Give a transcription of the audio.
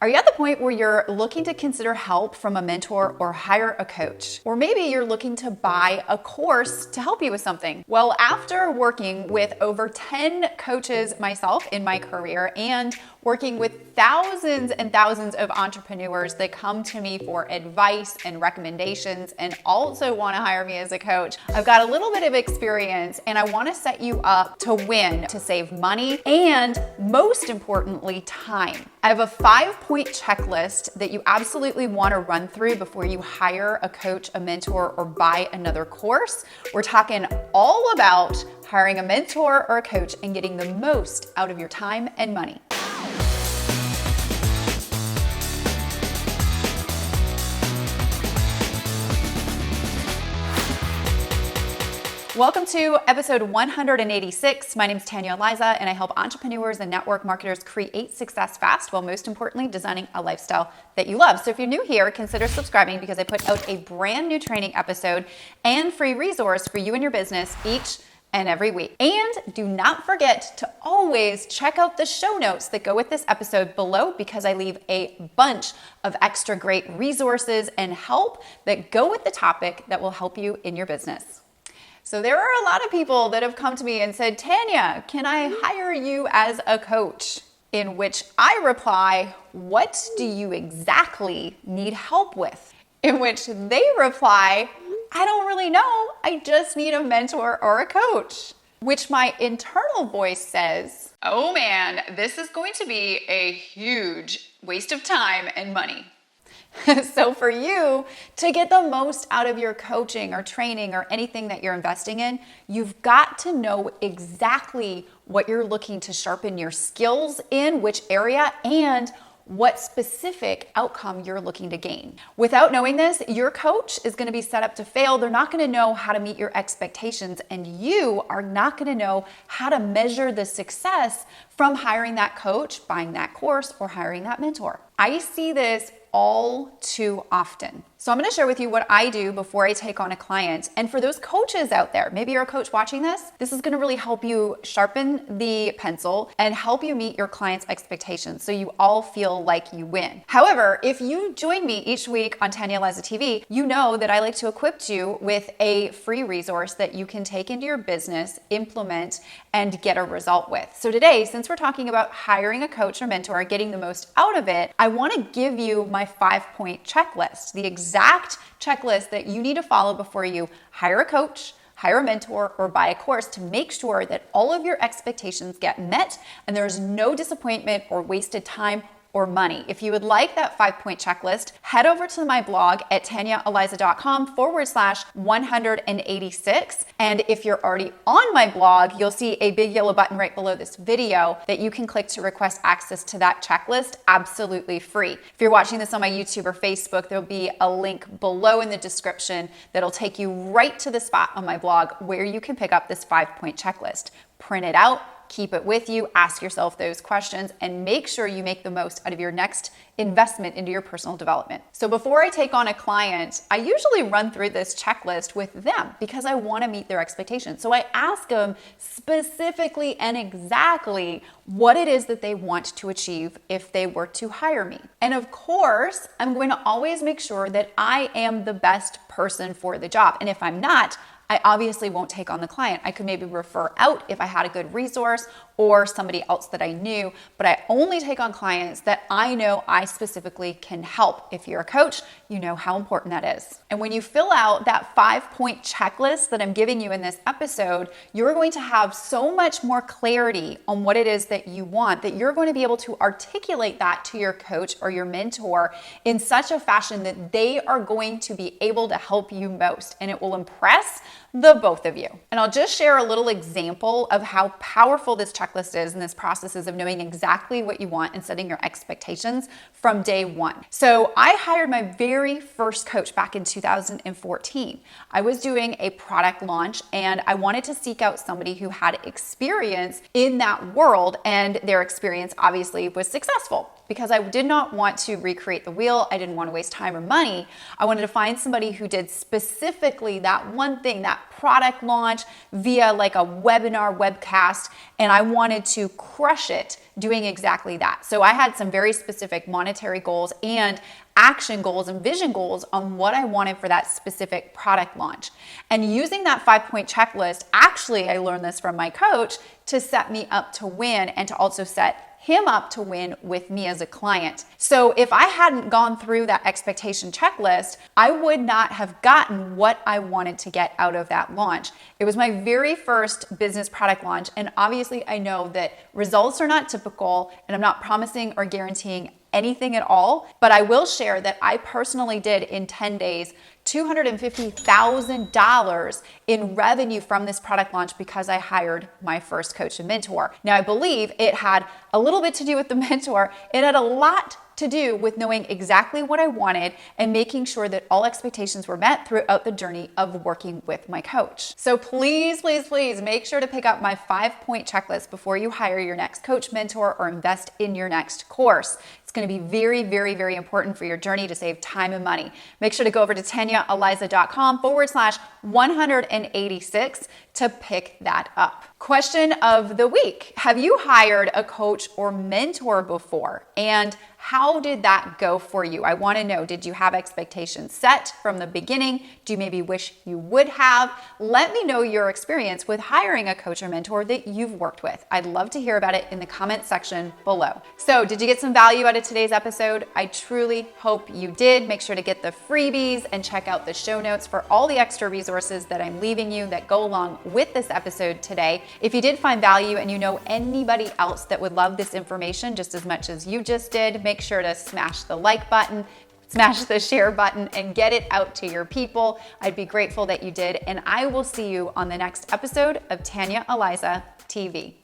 Are you at the point where you're looking to consider help from a mentor or hire a coach? Or maybe you're looking to buy a course to help you with something. Well, after working with over 10 coaches myself in my career and working with thousands and thousands of entrepreneurs that come to me for advice and recommendations and also want to hire me as a coach, I've got a little bit of experience and I want to set you up to win, to save money, and most importantly, time. I have a 5-point checklist that you absolutely want to run through before you hire a coach, a mentor, or buy another course. We're talking all about hiring a mentor or a coach and getting the most out of your time and money. Welcome to episode 186. My name is Tanya Eliza, and I help entrepreneurs and network marketers create success fast while most importantly designing a lifestyle that you love. So if you're new here, consider subscribing because I put out a brand new training episode and free resource for you and your business each and every week. And do not forget to always check out the show notes that go with this episode below because I leave a bunch of extra great resources and help that go with the topic that will help you in your business. So there are a lot of people that have come to me and said, Tanya, can I hire you as a coach? In which I reply, what do you exactly need help with? In which they reply, I don't really know. I just need a mentor or a coach. Which my internal voice says, oh man, this is going to be a huge waste of time and money. So for you to get the most out of your coaching or training or anything that you're investing in, you've got to know exactly what you're looking to sharpen your skills in, which area, and what specific outcome you're looking to gain. Without knowing this, your coach is going to be set up to fail. They're not going to know how to meet your expectations, and you are not going to know how to measure the success from hiring that coach, buying that course, or hiring that mentor. I see this all too often. So I'm going to share with you what I do before I take on a client. And for those coaches out there, maybe you're a coach watching this is going to really help you sharpen the pencil and help you meet your client's expectations so you all feel like you win. However, if you join me each week on Tanya Eliza TV, you know that I like to equip you with a free resource that you can take into your business, implement, and get a result with. So today, since we're talking about hiring a coach or mentor, getting the most out of it, I want to give you my 5-point checklist, the exact checklist that you need to follow before you hire a coach, hire a mentor, or buy a course to make sure that all of your expectations get met and there's no disappointment or wasted time or money. If you would like that 5-point checklist, head over to my blog at tanyaeliza.com/186. And if you're already on my blog, you'll see a big yellow button right below this video that you can click to request access to that checklist absolutely free. If you're watching this on my YouTube or Facebook, there'll be a link below in the description that'll take you right to the spot on my blog where you can pick up this 5-point checklist. Print it out, keep it with you, ask yourself those questions, and make sure you make the most out of your next investment into your personal development. So before I take on a client, I usually run through this checklist with them because I want to meet their expectations. So I ask them specifically and exactly what it is that they want to achieve if they were to hire me. And of course, I'm going to always make sure that I am the best person for the job. And if I'm not, I obviously won't take on the client. I could maybe refer out if I had a good resource or somebody else that I knew, but I only take on clients that I know I specifically can help. If you're a coach, you know how important that is. And when you fill out that 5-point checklist that I'm giving you in this episode, you're going to have so much more clarity on what it is that you want that you're going to be able to articulate that to your coach or your mentor in such a fashion that they are going to be able to help you most, and it will impress the both of you. And I'll just share a little example of how powerful this checklist is and this process is of knowing exactly what you want and setting your expectations from day one. So I hired my very first coach back in 2014. I was doing a product launch and I wanted to seek out somebody who had experience in that world, and their experience obviously was successful. Because I did not want to recreate the wheel. I didn't want to waste time or money. I wanted to find somebody who did specifically that one thing, that product launch via like a webinar, webcast, and I wanted to crush it doing exactly that. So I had some very specific monetary goals and action goals and vision goals on what I wanted for that specific product launch. And using that 5-point checklist, actually, I learned this from my coach to set me up to win and to also set him up to win with me as a client. So if I hadn't gone through that expectation checklist, I would not have gotten what I wanted to get out of that launch. It was my very first business product launch, and obviously I know that results are not typical, and I'm not promising or guaranteeing anything at all, but I will share that I personally did in 10 days $250,000 in revenue from this product launch because I hired my first coach and mentor. Now, I believe it had a little bit to do with the mentor. It had a lot to do with knowing exactly what I wanted and making sure that all expectations were met throughout the journey of working with my coach. So please, please, please make sure to pick up my 5-point checklist before you hire your next coach, mentor, or invest in your next course. It's going to be very, very, very important for your journey to save time and money. Make sure to go over to TanyaEliza.com/186 to pick that up. Question of the week. Have you hired a coach or mentor before? And how did that go for you? I want to know, did you have expectations set from the beginning? Do you maybe wish you would have? Let me know your experience with hiring a coach or mentor that you've worked with. I'd love to hear about it in the comment section below. So, did you get some value out of today's episode? I truly hope you did. Make sure to get the freebies and check out the show notes for all the extra resources that I'm leaving you that go along with this episode today. If you did find value and you know anybody else that would love this information just as much as you just did, make sure to smash the like button, smash the share button, and get it out to your people. I'd be grateful that you did, and I will see you on the next episode of Tanya Eliza TV.